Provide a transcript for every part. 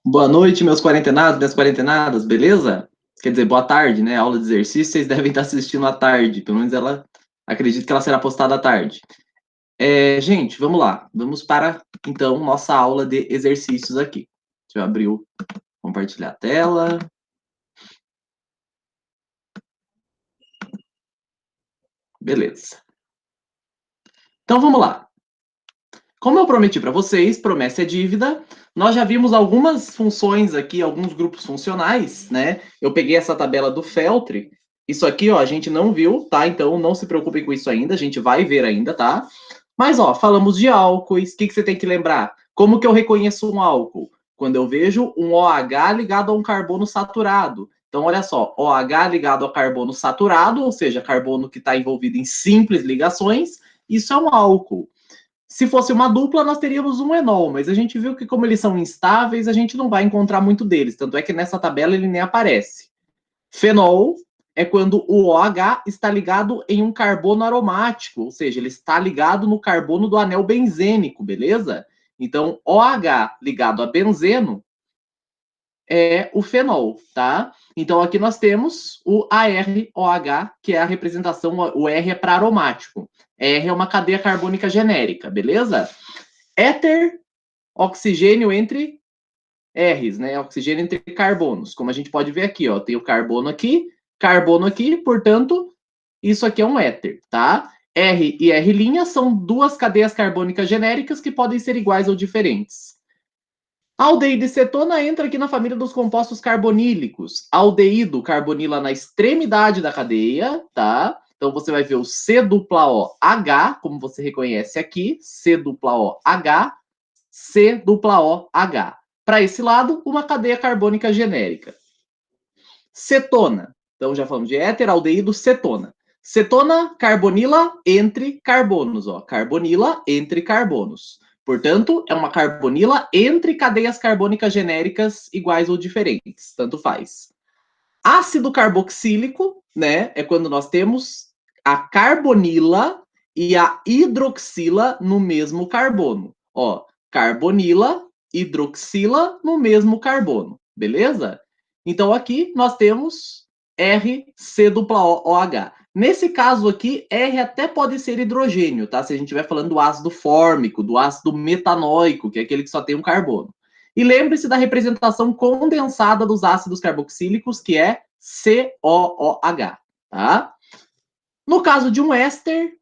Boa noite, meus quarentenados, minhas quarentenadas, beleza? Quer dizer, boa tarde, né? Aula de exercício, vocês devem estar assistindo à tarde. Pelo menos acredito que ela será postada à tarde. Gente, vamos lá. Vamos para, então, nossa aula de exercícios aqui. Deixa eu abrir compartilhar a tela. Beleza. Então, vamos lá. Como eu prometi para vocês, promessa é dívida. Nós já vimos algumas funções aqui, alguns grupos funcionais, né? Eu peguei essa tabela do Feltri. Isso aqui, ó, a gente não viu, tá? Então não se preocupem com isso ainda, a gente vai ver ainda, tá? Mas, ó, falamos de álcoois. O que você tem que lembrar? Como que eu reconheço um álcool? Quando eu vejo um OH ligado a um carbono saturado. Então, olha só, OH ligado a carbono saturado, ou seja, carbono que está envolvido em simples ligações, isso é um álcool. Se fosse uma dupla, nós teríamos um enol, mas a gente viu que, como eles são instáveis, a gente não vai encontrar muito deles. Tanto é que nessa tabela ele nem aparece. Fenol é quando o OH está ligado em um carbono aromático, ou seja, ele está ligado no carbono do anel benzênico, beleza? Então, OH ligado a benzeno é o fenol, tá? Então, aqui nós temos o AROH, que é a representação, o R é para aromático. R é uma cadeia carbônica genérica, beleza? Éter, oxigênio entre R's, né? Oxigênio entre carbonos. Como a gente pode ver aqui, ó, tem o carbono aqui, portanto, isso aqui é um éter, tá? R e R' são duas cadeias carbônicas genéricas que podem ser iguais ou diferentes. Aldeído e cetona entra aqui na família dos compostos carbonílicos. Aldeído carbonila na extremidade da cadeia, tá? Então você vai ver o C-O-H, como você reconhece aqui, C-O-H, C-O-H. Para esse lado, uma cadeia carbônica genérica. Cetona. Então já falamos de éter, aldeído, cetona. Cetona carbonila entre carbonos, ó. Carbonila entre carbonos. Portanto, é uma carbonila entre cadeias carbônicas genéricas iguais ou diferentes, tanto faz. Ácido carboxílico, né, é quando nós temos a carbonila e a hidroxila no mesmo carbono. Ó, carbonila, hidroxila no mesmo carbono, beleza? Então aqui nós temos RC-OH. Nesse caso aqui, R até pode ser hidrogênio, tá? Se a gente estiver falando do ácido fórmico, do ácido metanóico, que é aquele que só tem um carbono. E lembre-se da representação condensada dos ácidos carboxílicos, que é COOH, tá? No caso de um éster,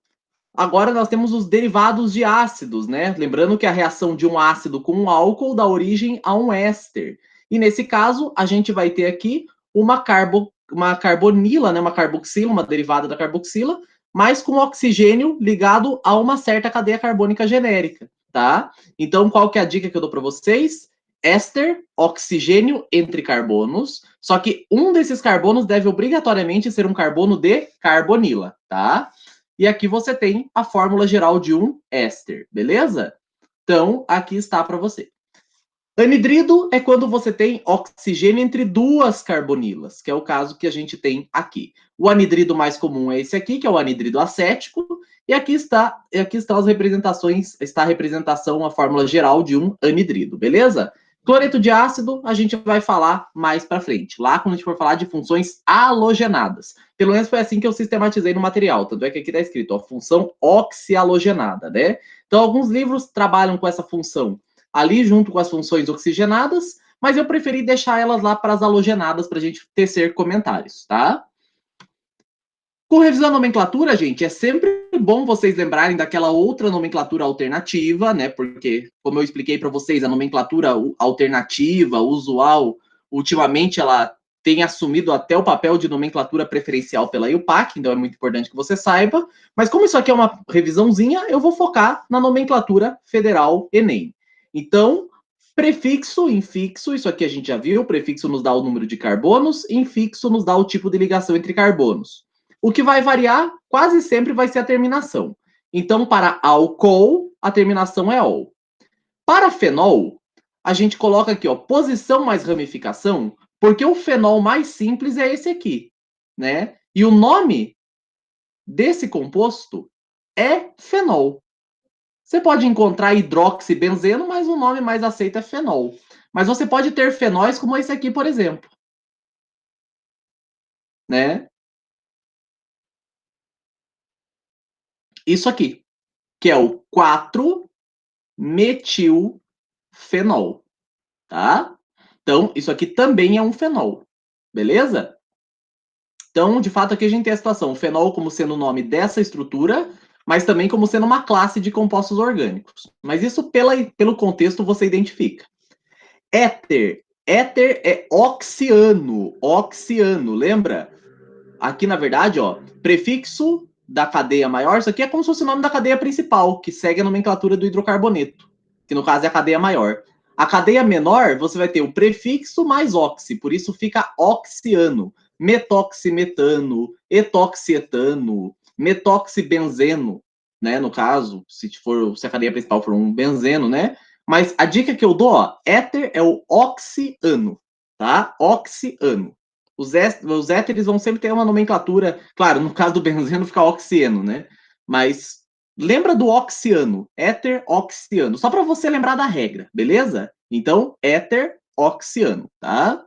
agora nós temos os derivados de ácidos, né? Lembrando que a reação de um ácido com um álcool dá origem a um éster. E nesse caso, a gente vai ter aqui uma carbonila, né? Uma carboxila, uma derivada da carboxila, mas com oxigênio ligado a uma certa cadeia carbônica genérica, tá? Então, qual que é a dica que eu dou para vocês? Éster, oxigênio entre carbonos, só que um desses carbonos deve obrigatoriamente ser um carbono de carbonila, tá? E aqui você tem a fórmula geral de um éster, beleza? Então, aqui está para você. Anidrido é quando você tem oxigênio entre duas carbonilas, que é o caso que a gente tem aqui. O anidrido mais comum é esse aqui, que é o anidrido acético, e aqui estão as representações, está a representação, a fórmula geral de um anidrido, beleza? Cloreto de ácido, a gente vai falar mais para frente, lá quando a gente for falar de funções halogenadas. Pelo menos foi assim que eu sistematizei no material, tanto é que aqui está escrito, ó, função oxihalogenada, né? Então, alguns livros trabalham com essa função ali junto com as funções oxigenadas, mas eu preferi deixar elas lá para as halogenadas para a gente tecer comentários, tá? Com revisão à nomenclatura, gente, é sempre bom vocês lembrarem daquela outra nomenclatura alternativa, né? Porque, como eu expliquei para vocês, a nomenclatura alternativa, usual, ultimamente ela tem assumido até o papel de nomenclatura preferencial pela IUPAC, então é muito importante que você saiba. Mas como isso aqui é uma revisãozinha, eu vou focar na nomenclatura federal Enem. Então, prefixo, infixo, isso aqui a gente já viu, prefixo nos dá o número de carbonos, infixo nos dá o tipo de ligação entre carbonos. O que vai variar quase sempre vai ser a terminação. Então, para álcool, a terminação é ol. Para fenol, a gente coloca aqui, ó, posição mais ramificação, porque o fenol mais simples é esse aqui, né? E o nome desse composto é fenol. Você pode encontrar hidroxibenzeno, mas o nome mais aceito é fenol. Mas você pode ter fenóis como esse aqui, por exemplo. Né? Isso aqui, que é o 4-metilfenol, tá? Então, isso aqui também é um fenol, beleza? Então, de fato, aqui a gente tem a situação, o fenol como sendo o nome dessa estrutura, mas também como sendo uma classe de compostos orgânicos. Mas isso, pelo contexto, você identifica. Éter. Éter é oxiano. Oxiano, lembra? Aqui, na verdade, ó, prefixo da cadeia maior, isso aqui é como se fosse o nome da cadeia principal, que segue a nomenclatura do hidrocarboneto, que no caso é a cadeia maior. A cadeia menor, você vai ter o prefixo mais oxi, por isso fica oxiano, metoximetano, etoxietano, metoxibenzeno, né, no caso, se a cadeia principal for um benzeno, né? Mas a dica que eu dou, ó, éter é o oxiano, tá? Oxiano. Os éteres vão sempre ter uma nomenclatura, claro, no caso do benzeno fica oxieno, né? Mas lembra do oxiano, éter oxiano, só para você lembrar da regra, beleza? Então, éter oxiano, tá?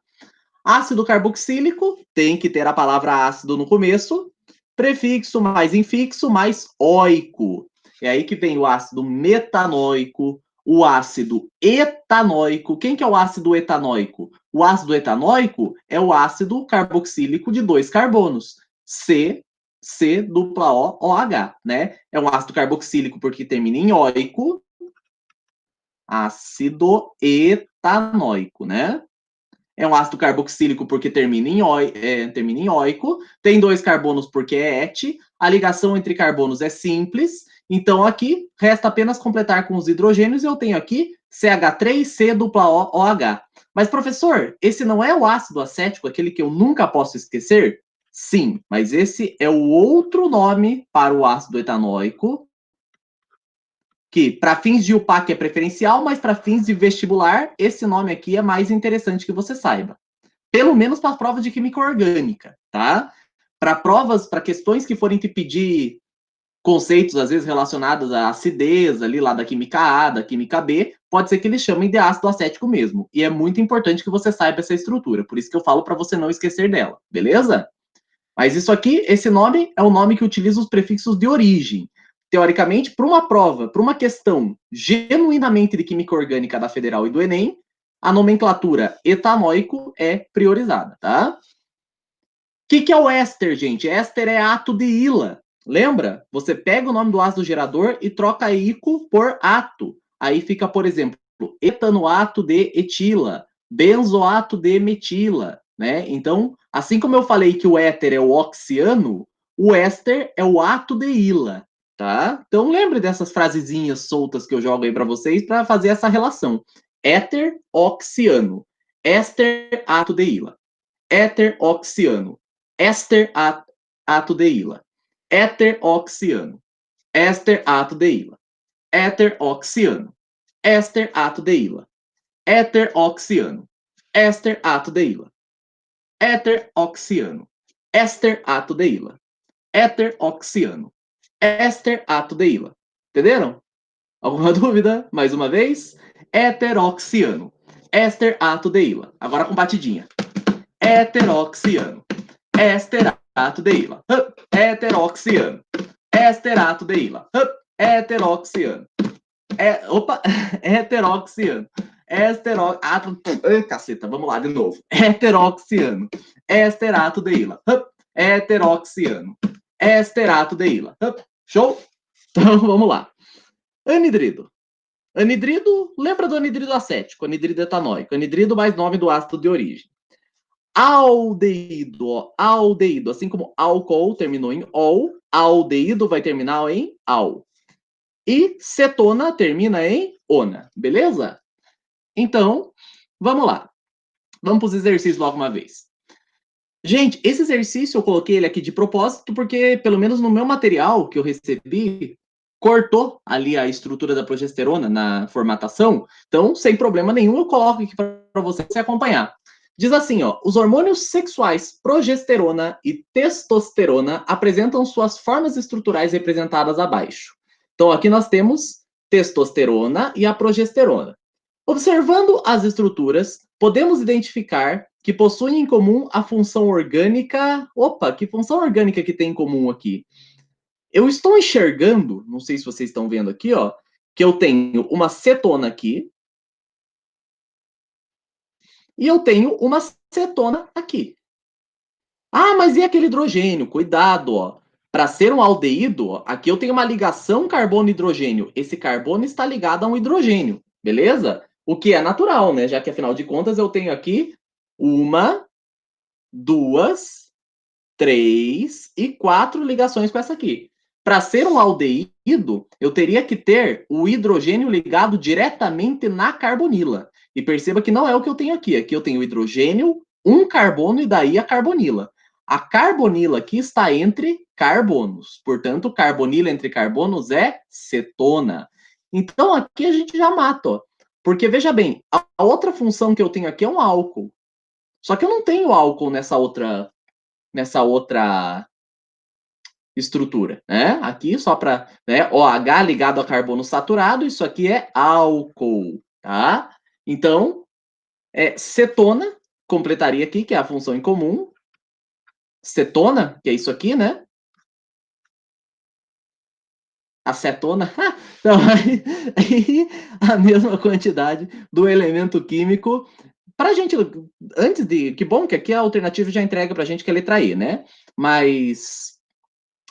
Ácido carboxílico tem que ter a palavra ácido no começo, prefixo mais infixo mais oico. É aí que vem o ácido metanoico, o ácido etanóico. Quem que é o ácido etanóico? O ácido etanóico é o ácido carboxílico de 2 carbonos, C dupla O, OH, né? É um ácido carboxílico porque termina em oico, ácido etanóico, né? É um ácido carboxílico porque termina em oico, tem 2 carbonos porque é et, a ligação entre carbonos é simples, então aqui resta apenas completar com os hidrogênios e eu tenho aqui CH3C dupla O, OH. Mas, professor, esse não é o ácido acético, aquele que eu nunca posso esquecer? Sim, mas esse é o outro nome para o ácido etanóico, que para fins de UPAC é preferencial, mas para fins de vestibular, esse nome aqui é mais interessante que você saiba. Pelo menos para as provas de química orgânica, tá? Para provas, para questões que forem te pedir conceitos, às vezes, relacionados à acidez, ali lá da química A, da química B, pode ser que eles chamem de ácido acético mesmo. E é muito importante que você saiba essa estrutura, por isso que eu falo para você não esquecer dela, beleza? Mas isso aqui, esse nome é o nome que utiliza os prefixos de origem. Teoricamente, para uma prova, para uma questão genuinamente de química orgânica da Federal e do Enem, a nomenclatura etanóico é priorizada, tá? O que é o éster, gente? Éster é ato de ila. Lembra? Você pega o nome do ácido gerador e troca ico por ato. Aí fica, por exemplo, etanoato de etila, benzoato de metila, né? Então, assim como eu falei que o éter é o oxiano, o éster é o ato de ila, tá? Então, lembre dessas frasezinhas soltas que eu jogo aí para vocês para fazer essa relação. Éter oxiano, éster ato de ila, éter oxiano, éster ato de ila, éter oxiano, éster ato de ila, éter oxiano, éster ato de ila, éter oxiano, éster ato de ila, éter oxiano, éster ato de ila, éter oxiano, éster ato de ila. Entenderam? Alguma dúvida? Mais uma vez. Heteroxiano, éster ato de ila. Agora com batidinha. Heteroxiano, esterato de ila. Heteroxiano, esterato de ila. Heteroxiano. Opa, heteroxiano. Esterato. Caceta, vamos lá de novo. Heteroxiano. Esterato de ila. Heteroxiano. Esterato de ila. Show? Então vamos lá. Anidrido. Anidrido, lembra do anidrido acético, anidrido etanóico. Anidrido mais nome do ácido de origem. Aldeído, ó, aldeído, assim como álcool terminou em ol, aldeído vai terminar em al. E cetona termina em ona, beleza? Então, vamos lá. Vamos para os exercícios logo uma vez. Gente, esse exercício eu coloquei ele aqui de propósito porque, pelo menos no meu material que eu recebi, cortou ali a estrutura da progesterona na formatação. Então, sem problema nenhum, eu coloco aqui para você acompanhar. Diz assim, ó, os hormônios sexuais progesterona e testosterona apresentam suas formas estruturais representadas abaixo. Então, aqui nós temos testosterona e a progesterona. Observando as estruturas, podemos identificar que possuem em comum a função orgânica. Opa, que função orgânica que tem em comum aqui? Eu estou enxergando, não sei se vocês estão vendo aqui, ó, que eu tenho uma cetona aqui e eu tenho uma cetona aqui. Ah, mas e aquele hidrogênio? Cuidado, ó. Para ser um aldeído, ó, aqui eu tenho uma ligação carbono-hidrogênio. Esse carbono está ligado a um hidrogênio, beleza? O que é natural, né? Já que afinal de contas eu tenho aqui uma, duas, três e quatro ligações com essa aqui. Para ser um aldeído, eu teria que ter o hidrogênio ligado diretamente na carbonila. E perceba que não é o que eu tenho aqui. Aqui eu tenho hidrogênio, um carbono e daí a carbonila. A carbonila aqui está entre carbonos. Portanto, carbonila entre carbonos é cetona. Então, aqui a gente já mata, ó. Porque, veja bem, a outra função que eu tenho aqui é um álcool. Só que eu não tenho álcool nessa outra estrutura, né? Aqui só para, né, OH ligado a carbono saturado, isso aqui é álcool, tá? Então, cetona completaria aqui, que é a função em comum. Cetona, que é isso aqui, né? Acetona, então, aí a mesma quantidade do elemento químico. Para a gente, antes de. Que bom que aqui a alternativa já entrega para a gente que é a letra E, né? Mas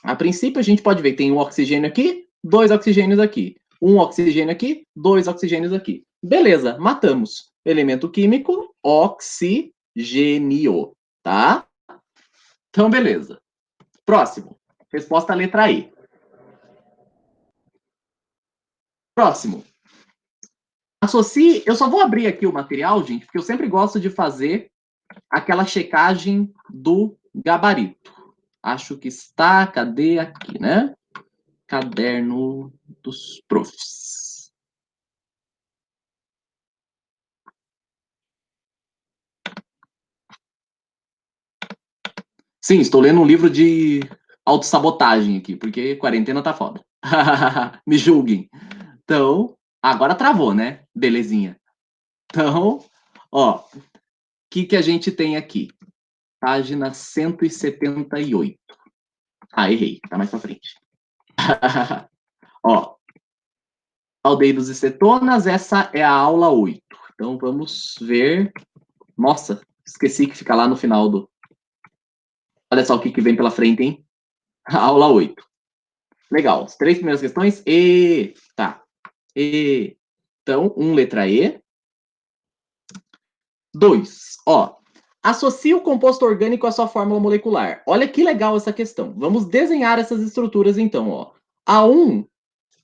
a princípio, a gente pode ver, tem um oxigênio aqui, dois oxigênios aqui. Um oxigênio aqui, dois oxigênios aqui. Beleza, matamos. Elemento químico, oxigênio, tá? Então, beleza. Próximo. Resposta letra E. Próximo. Associe. Eu só vou abrir aqui o material, gente, porque eu sempre gosto de fazer aquela checagem do gabarito. Acho que está. Cadê aqui, né? Caderno dos profs. Sim, estou lendo um livro de autossabotagem aqui, porque quarentena tá foda. Me julguem. Então, agora travou, né? Belezinha. Então, ó, o que a gente tem aqui? Página 178. Ah, errei. Tá mais pra frente. Ó, aldeídos e cetonas, essa é a aula 8. Então, vamos ver. Nossa, esqueci que fica lá no final do. Olha só o que vem pela frente, hein? Aula 8. Legal. As três primeiras questões. Tá. Então, letra E. 2. Ó. Associe o composto orgânico à sua fórmula molecular. Olha que legal essa questão. Vamos desenhar essas estruturas, então, ó. A1,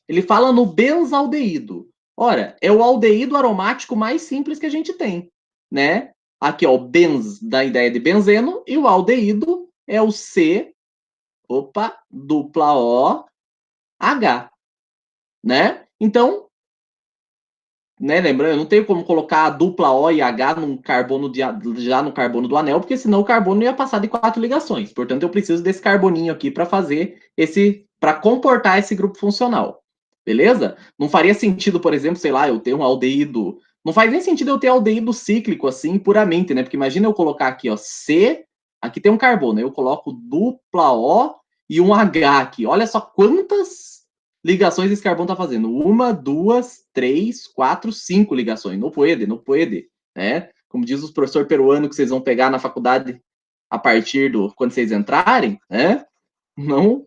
ele fala no benzaldeído. Ora, é o aldeído aromático mais simples que a gente tem, né? Aqui, ó, benz, da ideia de benzeno, e o aldeído é o C, dupla O, H, né? Então, né, lembrando, eu não tenho como colocar a dupla O e H num carbono já no carbono do anel, porque senão o carbono ia passar de 4 ligações. Portanto, eu preciso desse carboninho aqui para fazer para comportar esse grupo funcional. Beleza? Não faria sentido, por exemplo, sei lá, eu ter um aldeído. Não faz nem sentido eu ter aldeído cíclico assim, puramente, né? Porque imagina eu colocar aqui, ó, C, aqui tem um carbono, eu coloco dupla O e um H aqui. Olha só quantas ligações esse carbono está fazendo. Uma, duas, três, quatro, cinco ligações. Não pode, não pode. Né? Como diz o professor peruano que vocês vão pegar na faculdade a partir do quando vocês entrarem, né? Não.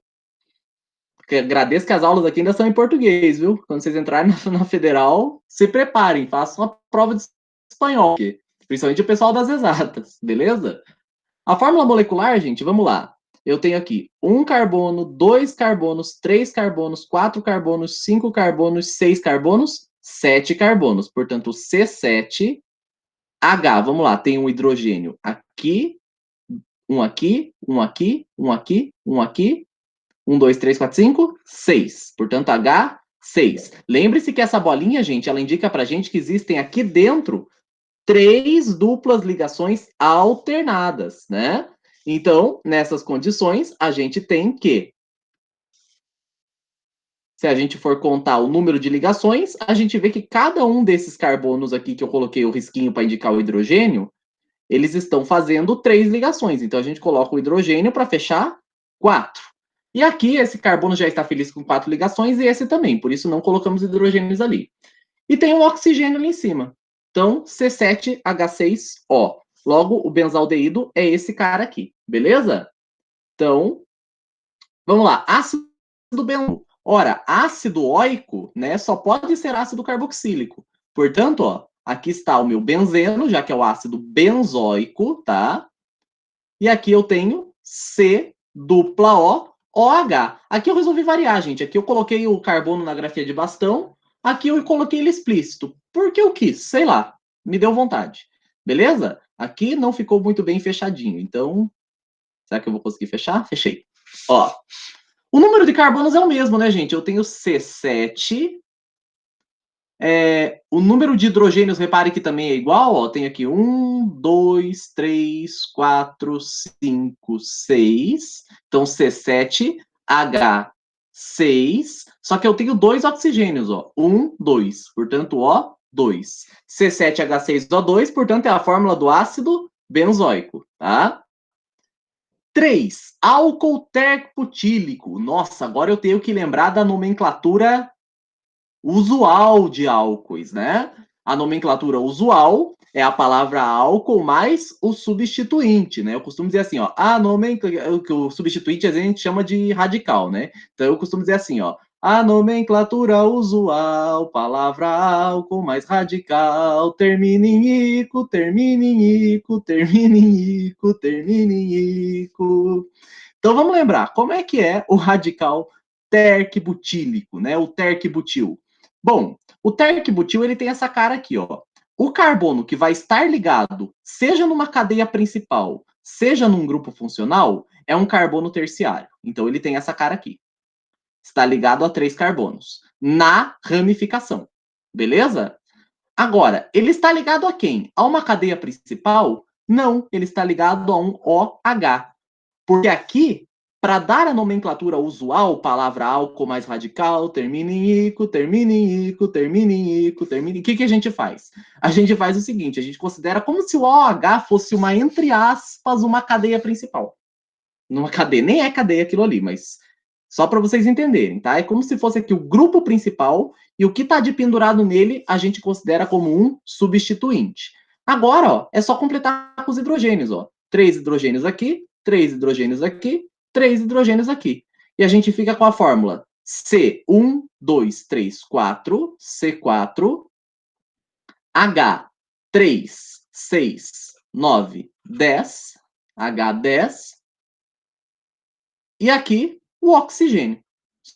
Agradeço que as aulas aqui ainda são em português, viu? Quando vocês entrarem na federal, se preparem, façam uma prova de espanhol, principalmente o pessoal das exatas, beleza? A fórmula molecular, gente, vamos lá. Eu tenho aqui um carbono, dois carbonos, três carbonos, quatro carbonos, cinco carbonos, seis carbonos, sete carbonos. Portanto, C7H, vamos lá, tem um hidrogênio aqui, um aqui, um aqui, um aqui, um aqui, 1, 2, 3, 4, 5, 6. Portanto, H6. Lembre-se que essa bolinha, gente, ela indica pra gente que existem aqui dentro três duplas ligações alternadas, né? Então, nessas condições, a gente tem que se a gente for contar o número de ligações, a gente vê que cada um desses carbonos aqui que eu coloquei o risquinho para indicar o hidrogênio, eles estão fazendo 3 ligações. Então, a gente coloca o hidrogênio para fechar 4. E aqui, esse carbono já está feliz com 4 ligações e esse também. Por isso, não colocamos hidrogênios ali. E tem um oxigênio ali em cima. Então, C7H6O. Logo, o benzaldeído é esse cara aqui. Beleza? Então, vamos lá. Ácido benzoico. Ora, ácido óico, né, só pode ser ácido carboxílico. Portanto, ó, aqui está o meu benzeno, já que é o ácido benzoico, tá? E aqui eu tenho C dupla O, OH. Aqui eu resolvi variar, gente. Aqui eu coloquei o carbono na grafia de bastão, aqui eu coloquei ele explícito. Porque eu quis, sei lá, me deu vontade. Beleza? Aqui não ficou muito bem fechadinho, então... Será que eu vou conseguir fechar? Fechei. Ó, o número de carbonos é o mesmo, né, gente? Eu tenho C7. O número de hidrogênios, repare que também é igual, ó. Tem aqui 1, 2, 3, 4, 5, 6. Então, C7H6. Só que eu tenho 2 oxigênios, ó. 1, 2. Portanto, O2. C7H6O2, portanto, é a fórmula do ácido benzoico, tá? 3. Álcool tercobutílico. Nossa, agora eu tenho que lembrar da nomenclatura usual de álcoois, né? A nomenclatura usual é a palavra álcool mais o substituinte, né? Eu costumo dizer assim, ó, a nomenclatura, o substituinte a gente chama de radical, né? Então eu costumo dizer assim, ó, a nomenclatura usual, palavra álcool mais radical, termina em ico, termina em ico, termina em ico, termina em ico. Então vamos lembrar, como é que é o radical terquibutílico, né? O terquibutil. Bom, o terquibutil ele tem essa cara aqui, ó. O carbono que vai estar ligado, seja numa cadeia principal, seja num grupo funcional, é um carbono terciário. Então ele tem essa cara aqui. Está ligado a 3 carbonos na ramificação. Beleza? Agora, ele está ligado a quem? A uma cadeia principal? Não, ele está ligado a um OH. Porque aqui, para dar a nomenclatura usual, palavra álcool mais radical, termina em ico, termina em ico, termina em ico, termina em... O que a gente faz? A gente faz o seguinte, a gente considera como se o OH fosse uma, entre aspas, uma cadeia principal. Numa cadeia, nem é cadeia aquilo ali, mas só para vocês entenderem, tá? É como se fosse aqui o grupo principal e o que está de pendurado nele a gente considera como um substituinte. Agora, ó, é só completar com os hidrogênios, ó. 3 hidrogênios aqui, 3 hidrogênios aqui, 3 hidrogênios aqui. E a gente fica com a fórmula C1, 2, 3, 4, C4, H3, 6, 9, 10, H10, e aqui o oxigênio.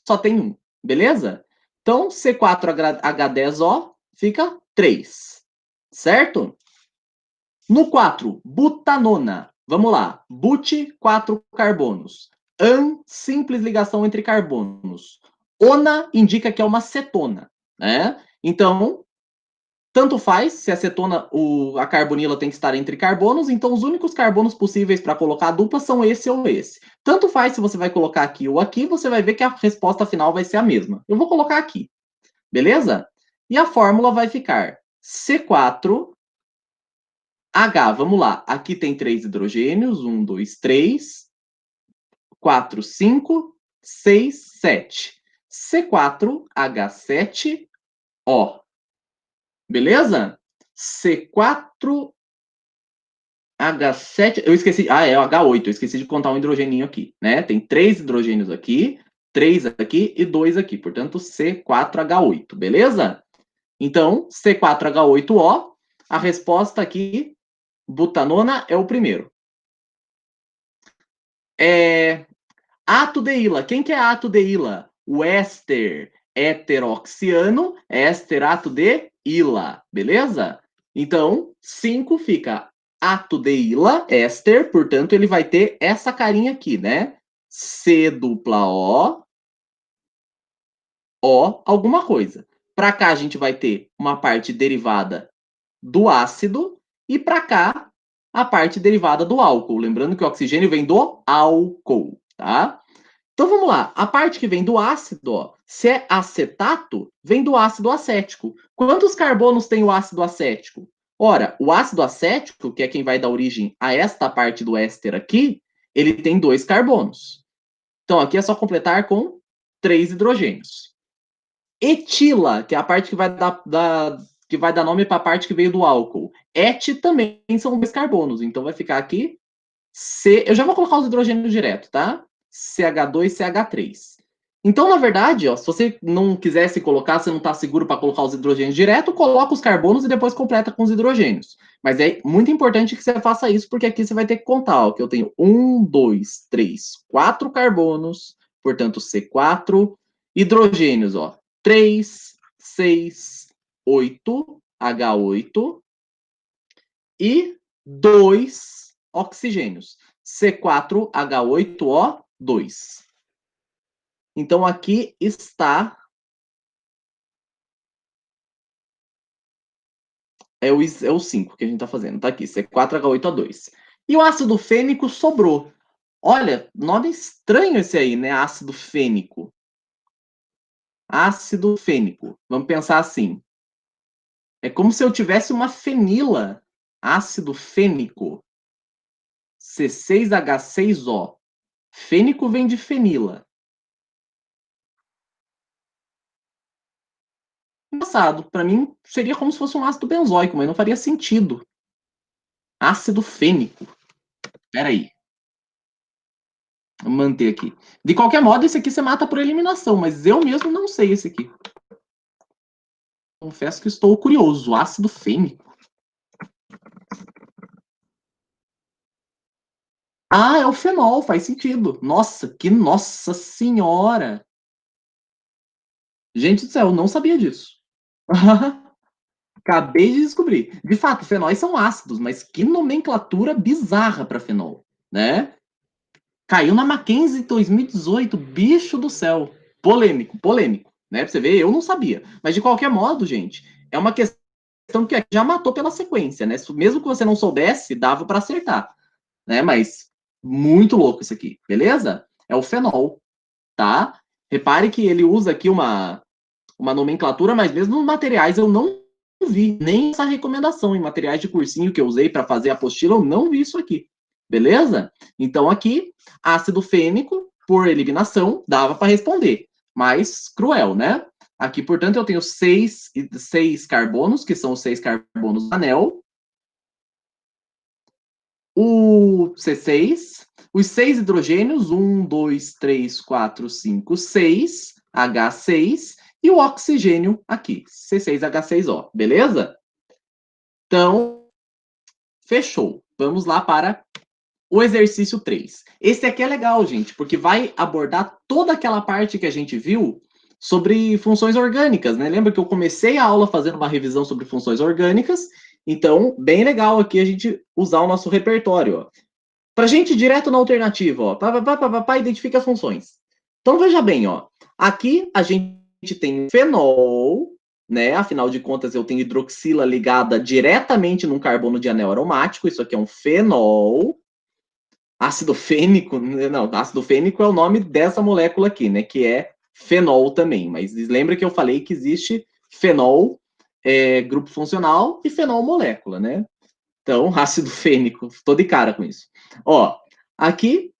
Só tem um, beleza? Então, C4H10O fica 3, certo? No 4, butanona. Vamos lá. But, 4 carbonos. An, simples ligação entre carbonos. Ona indica que é uma cetona, né? Então, tanto faz se a cetona, a carbonila tem que estar entre carbonos, então os únicos carbonos possíveis para colocar a dupla são esse ou esse. Tanto faz se você vai colocar aqui ou aqui, você vai ver que a resposta final vai ser a mesma. Eu vou colocar aqui, beleza? E a fórmula vai ficar C4H, vamos lá. Aqui tem 3 hidrogênios, 1, 2, 3, 4, 5, 6, 7. C4H7O. Beleza? C4H7. Eu esqueci. Ah, é o H8. Eu esqueci de contar um hidrogeninho aqui, né? Tem 3 hidrogênios aqui, 3 aqui e 2 aqui. Portanto, C4H8. Beleza? Então, C4H8O. A resposta aqui, butanona, é o primeiro. Ato de Ila. Quem que é ato de Ila? O éster heteroxiano, éster ato de Ila. Beleza? Então, 5 fica ato de Ila, éster, portanto, ele vai ter essa carinha aqui, né? C dupla O, alguma coisa. Para cá, a gente vai ter uma parte derivada do ácido e para cá, a parte derivada do álcool. Lembrando que o oxigênio vem do álcool, tá? Então vamos lá. A parte que vem do ácido, ó, se é acetato, vem do ácido acético. Quantos carbonos tem o ácido acético? Ora, o ácido acético, que é quem vai dar origem a esta parte do éster aqui, ele tem 2 carbonos. Então aqui é só completar com 3 hidrogênios. Etila, que é a parte que vai dar nome para a parte que veio do álcool. Et também são 2 carbonos. Então vai ficar aqui C. Eu já vou colocar os hidrogênios direto, tá? CH2, CH3. Então, na verdade, ó, se você não quisesse colocar, você não está seguro para colocar os hidrogênios direto, coloca os carbonos e depois completa com os hidrogênios. Mas é muito importante que você faça isso, porque aqui você vai ter que contar, ó, que eu tenho 1, 2, 3, 4 carbonos, portanto, C4, hidrogênios, ó, 3, 6, 8, H8 e 2 oxigênios, C4H8O2. Então, aqui está é o 5 que a gente está fazendo. Tá aqui, C4H8O2. E o ácido fênico sobrou. Olha, nome estranho esse aí, né? Ácido fênico. Ácido fênico. Vamos pensar assim. É como se eu tivesse uma fenila. Ácido fênico. C6H6O. Fênico vem de fenila. Engraçado. Para mim, seria como se fosse um ácido benzoico, mas não faria sentido. Ácido fênico. Peraí. Vou manter aqui. De qualquer modo, esse aqui você mata por eliminação, mas eu mesmo não sei esse aqui. Confesso que estou curioso. Ácido fênico. Ah, é o fenol, faz sentido. Nossa, que nossa senhora. Gente do céu, não sabia disso. Acabei de descobrir. De fato, fenóis são ácidos, mas que nomenclatura bizarra para fenol, né? Caiu na Mackenzie em 2018, bicho do céu. Polêmico, polêmico, né? Pra você ver, eu não sabia. Mas de qualquer modo, gente, é uma questão que já matou pela sequência, né? Mesmo que você não soubesse, dava para acertar, né? Mas muito louco isso aqui, beleza? É o fenol, tá? Repare que ele usa aqui uma nomenclatura, mas mesmo nos materiais eu não vi nem essa recomendação em materiais de cursinho que eu usei para fazer a apostila, eu não vi isso aqui. Beleza? Então aqui, ácido fênico, por eliminação, dava para responder. Mas cruel, né? Aqui, portanto, eu tenho 6 carbonos, que são os 6 carbonos do anel. O C6, os 6 hidrogênios, 1, 2, 3, 4, 5, 6, H6, e o oxigênio aqui, C6H6O, beleza? Então, fechou. Vamos lá para o exercício 3. Esse aqui é legal, gente, porque vai abordar toda aquela parte que a gente viu sobre funções orgânicas, né? Lembra que eu comecei a aula fazendo uma revisão sobre funções orgânicas? Então, bem legal aqui a gente usar o nosso repertório, ó. Para a gente ir direto na alternativa, ó. Identifica as funções. Então, veja bem, ó. Aqui a gente tem fenol, né? Afinal de contas, eu tenho hidroxila ligada diretamente num carbono de anel aromático. Isso aqui é um fenol. Ácido fênico, não, ácido fênico é o nome dessa molécula aqui, né? Que é fenol também. Mas lembra que eu falei que existe fenol, grupo funcional, e fenol molécula, né? Então, ácido fênico, tô de cara com isso. Ó, aqui,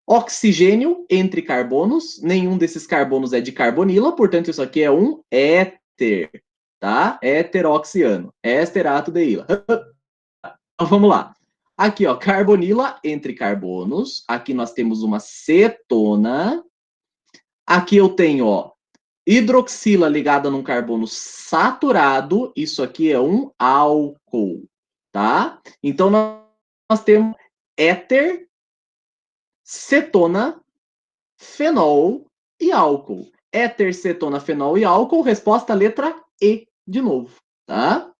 oxigênio entre carbonos, nenhum desses carbonos é de carbonila, portanto, isso aqui é um éter, tá? Heteroxiano, éster-ato-deíla. Então, vamos lá. Aqui, ó, carbonila entre carbonos. Aqui nós temos uma cetona. Aqui eu tenho, ó, hidroxila ligada num carbono saturado. Isso aqui é um álcool, tá? Então, nós temos éter, cetona, fenol e álcool. Éter, cetona, fenol e álcool. Resposta letra E de novo, tá?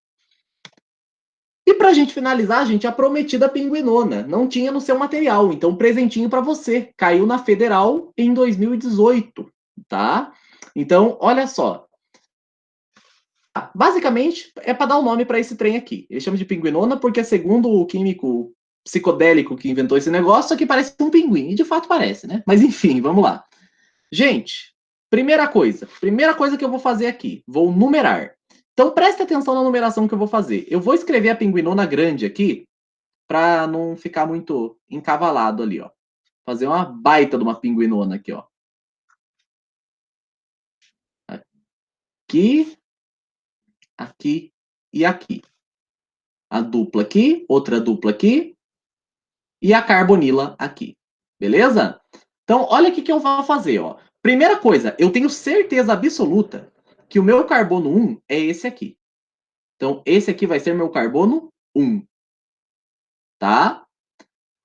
E pra gente finalizar, gente, a prometida pinguinona. Não tinha no seu material, então presentinho para você. Caiu na Federal em 2018, tá? Então, olha só. Basicamente, é para dar o um nome para esse trem aqui. Ele chama de pinguinona porque, segundo o químico psicodélico que inventou esse negócio, aqui parece um pinguim. E de fato parece, né? Mas enfim, vamos lá. Gente, primeira coisa que eu vou fazer aqui, vou numerar. Então, preste atenção na numeração que eu vou fazer. Eu vou escrever a pinguinona grande aqui, para não ficar muito encavalado ali, ó. Fazer uma baita de uma pinguinona aqui, ó. Aqui, aqui e aqui. A dupla aqui, outra dupla aqui e a carbonila aqui. Beleza? Então, olha o que eu vou fazer, ó. Primeira coisa, eu tenho certeza absoluta que o meu carbono 1 é esse aqui. Então, esse aqui vai ser meu carbono 1. Tá?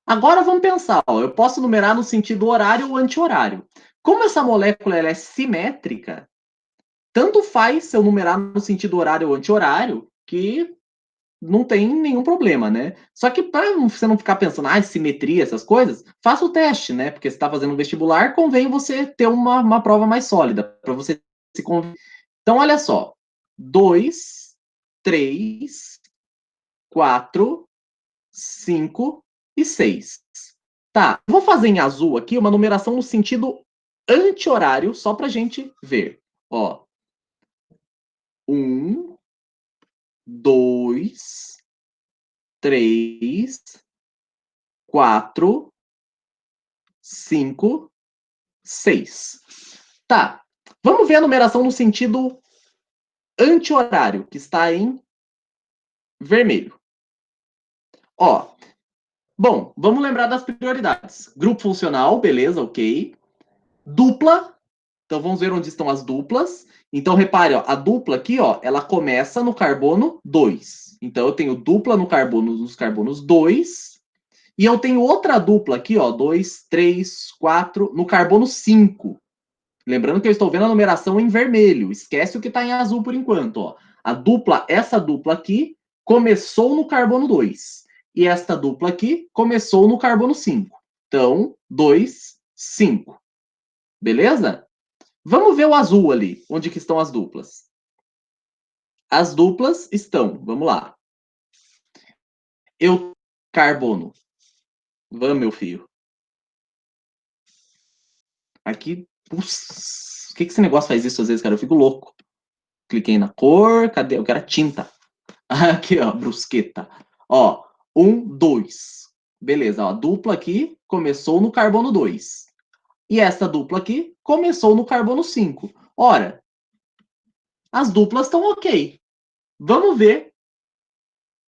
Agora vamos pensar, ó, eu posso numerar no sentido horário ou anti-horário. Como essa molécula ela é simétrica, tanto faz se eu numerar no sentido horário ou anti-horário, que não tem nenhum problema, né? Só que para você não ficar pensando, simetria, essas coisas, faça o teste, né? Porque você está fazendo um vestibular, convém você ter uma prova mais sólida, para você se convencer. Então, olha só. 2, 3, 4, 5 e 6. Tá, vou fazer em azul aqui uma numeração no sentido anti-horário, só para a gente ver. Ó, 1, 2, 3, 4, 5, 6. Tá, vamos ver a numeração no sentido anti-horário, que está em vermelho. Ó, bom, vamos lembrar das prioridades. Grupo funcional, beleza, ok. Dupla, então vamos ver onde estão as duplas. Então repare, ó, a dupla aqui, ó, ela começa no carbono 2. Então eu tenho dupla no carbono, nos carbonos 2. E eu tenho outra dupla aqui, ó, 2, 3, 4, no carbono 5. Lembrando que eu estou vendo a numeração em vermelho. Esquece o que está em azul por enquanto, ó. A dupla, essa dupla aqui, começou no carbono 2. E esta dupla aqui começou no carbono 5. Então, 2, 5. Beleza? Vamos ver o azul ali, onde que estão as duplas. As duplas estão, vamos lá. Eu, carbono. Vamos, meu filho. Aqui, putz, o que esse negócio faz isso às vezes, cara? Eu fico louco. Cliquei na cor, cadê? Eu quero a tinta. Aqui, ó, brusqueta. Ó, 1, 2. Beleza, ó, a dupla aqui começou no carbono 2. E essa dupla aqui começou no carbono 5. Ora, as duplas estão ok. Vamos ver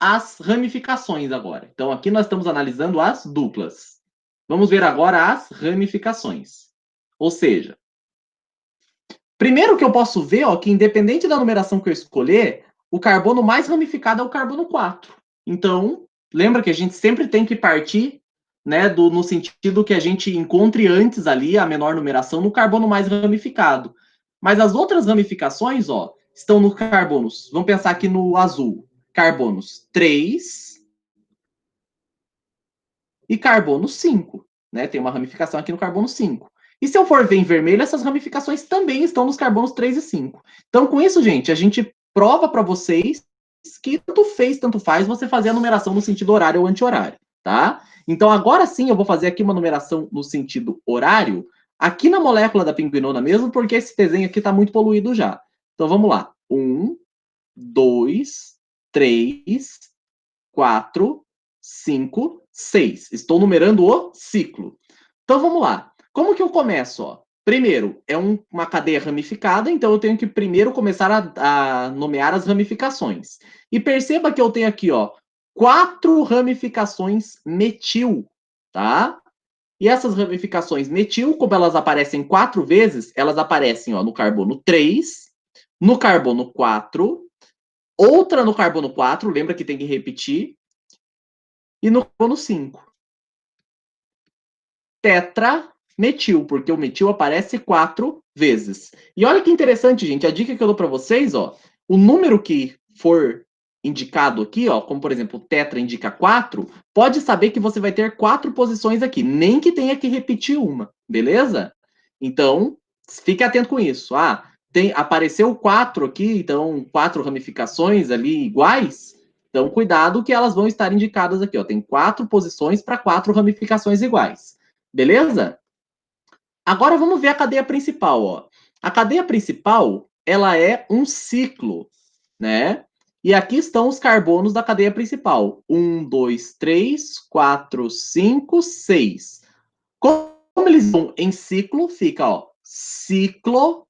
as ramificações agora. Então, aqui nós estamos analisando as duplas. Vamos ver agora as ramificações. Ou seja, primeiro que eu posso ver, ó, que independente da numeração que eu escolher, o carbono mais ramificado é o carbono 4. Então, lembra que a gente sempre tem que partir, né, no sentido que a gente encontre antes ali a menor numeração no carbono mais ramificado. Mas as outras ramificações, ó, estão no carbonos. Vamos pensar aqui no azul. Carbonos 3 e carbono 5, né? Tem uma ramificação aqui no carbono 5. E se eu for ver em vermelho, essas ramificações também estão nos carbonos 3 e 5. Então, com isso, gente, a gente prova para vocês que tanto fez, tanto faz você fazer a numeração no sentido horário ou anti-horário, tá? Então, agora sim, eu vou fazer aqui uma numeração no sentido horário, aqui na molécula da pinguinona mesmo, porque esse desenho aqui está muito poluído já. Então, vamos lá. 1, 2, 3, 4, 5, 6. Estou numerando o ciclo. Então, vamos lá. Como que eu começo? Ó? Primeiro, é uma cadeia ramificada, então eu tenho que primeiro começar a nomear as ramificações. E perceba que eu tenho aqui, ó, 4 ramificações metil, tá? E essas ramificações metil, como elas aparecem 4 vezes, elas aparecem, ó, no carbono 3, no carbono 4, outra no carbono 4, lembra que tem que repetir, e no carbono 5. Tetrametil, porque o metil aparece 4 vezes. E olha que interessante, gente, a dica que eu dou para vocês, ó, o número que for indicado aqui, ó, como por exemplo, o tetra indica 4, pode saber que você vai ter 4 posições aqui, nem que tenha que repetir uma, beleza? Então, fique atento com isso. Apareceu 4 aqui, então 4 ramificações ali iguais. Então, cuidado que elas vão estar indicadas aqui, ó. Tem 4 posições para 4 ramificações iguais. Beleza? Agora vamos ver a cadeia principal, ó. A cadeia principal, ela é um ciclo, né? E aqui estão os carbonos da cadeia principal. 1, 2, 3, 4, 5, 6. Como eles vão em ciclo, fica, ó, ciclo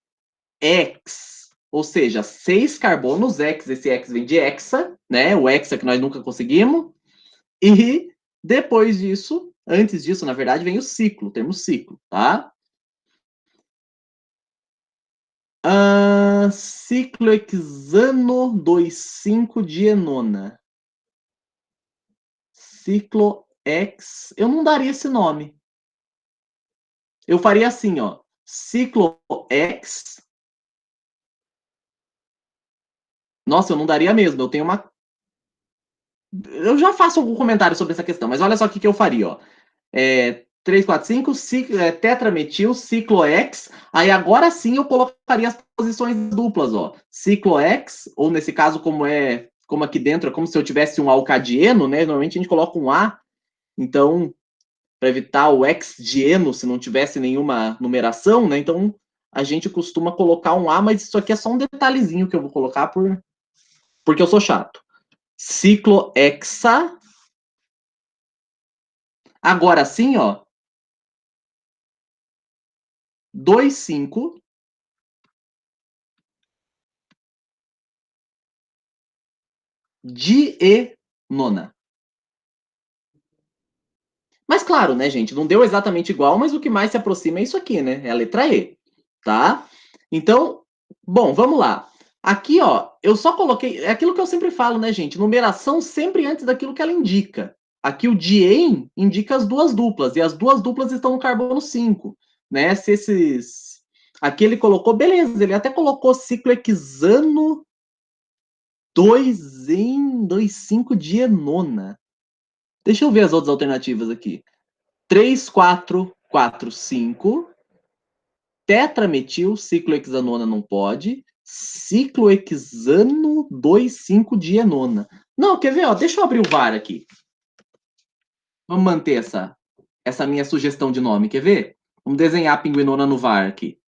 X. Ou seja, 6 carbonos, X, esse X vem de hexa, né? O hexa que nós nunca conseguimos. E depois disso, antes disso, na verdade, vem o ciclo, o termo ciclo, tá? Ciclohexano 2,5-dienona. Ciclo-X. Eu não daria esse nome. Eu faria assim, ó. Ciclo-X. Nossa, eu não daria mesmo. Eu tenho uma. Eu já faço algum comentário sobre essa questão, mas olha só o que eu faria, ó. 3, 4, 5, tetrametil, ciclo-X. Aí agora sim eu colocaria as posições duplas, ó. Ciclo-X, ou nesse caso, como aqui dentro, é como se eu tivesse um alcadieno, né? Normalmente a gente coloca um A. Então, para evitar o X-dieno, se não tivesse nenhuma numeração, né? Então, a gente costuma colocar um A, mas isso aqui é só um detalhezinho que eu vou colocar porque eu sou chato. Ciclo-hexa. Agora sim, ó. 2, 5. Dienona. Mas claro, né, gente? Não deu exatamente igual, mas o que mais se aproxima é isso aqui, né? É a letra E, tá? Então, bom, vamos lá. Aqui, ó, eu só coloquei. É aquilo que eu sempre falo, né, gente? Numeração sempre antes daquilo que ela indica. Aqui o dien indica as duas duplas, e as duas duplas estão no carbono 5, né? Se esses. Aqui ele colocou, beleza, ele até colocou ciclo hexano 2 em 2,5-dienona. Deixa eu ver as outras alternativas aqui. 3, 4, 4, 5. Tetrametil, ciclohexanona não pode. Ciclohexano 2,5-dienona. Não, quer ver? Ó, deixa eu abrir o VAR aqui. Vamos manter essa minha sugestão de nome. Quer ver? Vamos desenhar a pinguinona no VAR aqui.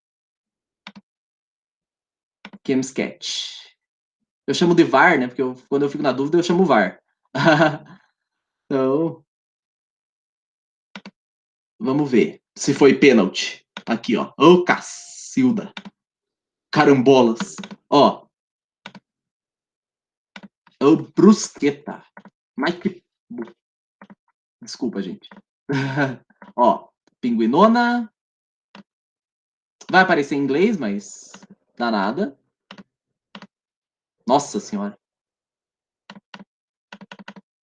Chemsketch. Eu chamo de VAR, né? Porque quando eu fico na dúvida, eu chamo VAR. Então, vamos ver se foi pênalti. Aqui, ó. Ô, Cacilda. Carambolas. Ó. Ô, brusqueta. Mas que. Desculpa, gente. Ó. Pinguinona. Vai aparecer em inglês, mas. Dá nada. Nossa senhora.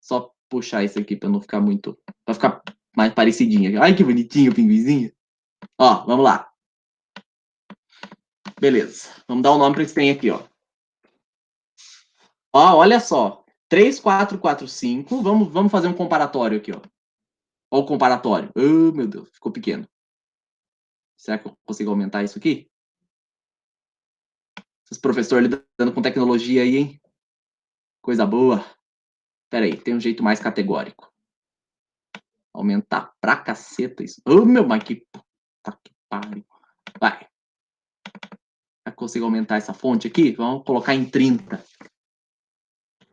Só puxar isso aqui pra não ficar muito. Pra ficar mais parecidinha. Ai, que bonitinho o pinguizinho. Ó, vamos lá. Beleza. Vamos dar o nome para esse tem aqui, ó. Ó, olha só. 3, 4, 4, 5. Vamos fazer um comparatório aqui, ó. Ó o comparatório. Oh, meu Deus, ficou pequeno. Será que eu consigo aumentar isso aqui? Esses professores lidando com tecnologia aí, hein? Coisa boa. Pera aí, tem um jeito mais categórico. Aumentar pra caceta isso. Oh, meu, mas que puta que pariu. Vai. Já consigo aumentar essa fonte aqui? Vamos colocar em 30.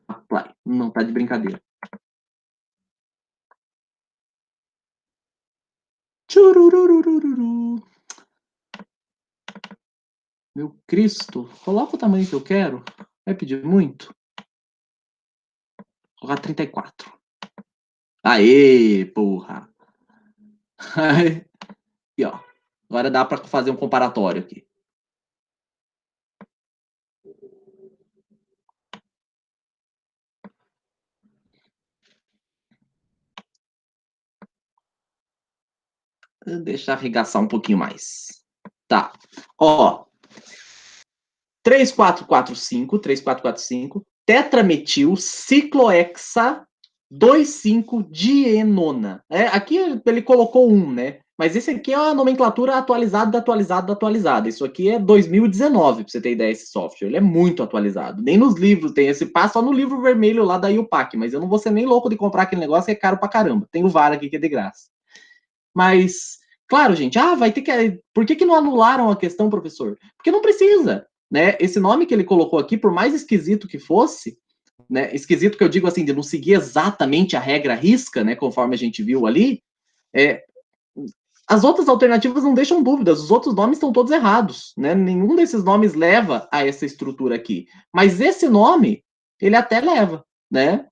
Apply. Não, tá de brincadeira. Tchurururururu. Meu Cristo. Coloca o tamanho que eu quero. Vai pedir muito? Vou colocar 34. Aê, porra. Aqui, ó. Agora dá para fazer um comparatório aqui. Deixa eu arregaçar um pouquinho mais. Tá. Ó. 3445, tetrametil, ciclohexa, 2,5-dienona. Aqui ele colocou 1, né? Mas esse aqui é a nomenclatura atualizada. Isso aqui é 2019, pra você ter ideia, esse software. Ele é muito atualizado. Nem nos livros tem esse passo, só no livro vermelho lá da IUPAC, mas eu não vou ser nem louco de comprar aquele negócio que é caro pra caramba. Tem o VAR aqui que é de graça. Mas Claro, gente, vai ter que. Por que não anularam a questão, professor? Porque não precisa, né? Esse nome que ele colocou aqui, por mais esquisito que fosse, né? Esquisito que eu digo assim, de não seguir exatamente a regra à risca, né? Conforme a gente viu ali, é, as outras alternativas não deixam dúvidas, os outros nomes estão todos errados, né? Nenhum desses nomes leva a essa estrutura aqui. Mas esse nome, ele até leva, né?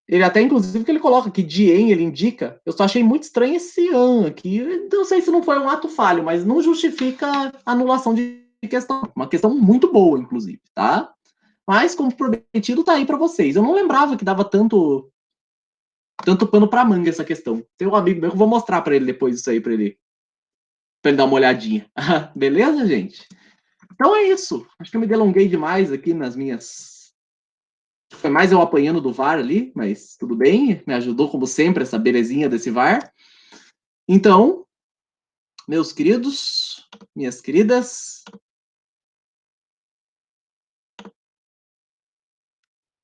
Ele até, inclusive, que ele coloca que Dien, ele indica. Eu só achei muito estranho esse an aqui. Eu não sei se não foi um ato falho, mas não justifica a anulação de questão. Uma questão muito boa, inclusive, tá? Mas, como prometido, tá aí para vocês. Eu não lembrava que dava tanto pano para manga essa questão. Tem um amigo meu que eu vou mostrar para ele depois isso aí, para ele dar uma olhadinha. Beleza, gente? Então é isso. Acho que eu me delonguei demais aqui nas minhas. Foi mais eu apanhando do VAR ali, mas tudo bem. Me ajudou, como sempre, essa belezinha desse VAR. Então, meus queridos, minhas queridas,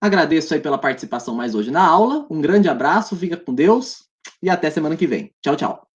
agradeço aí pela participação mais hoje na aula. Um grande abraço, fica com Deus e até semana que vem. Tchau, tchau.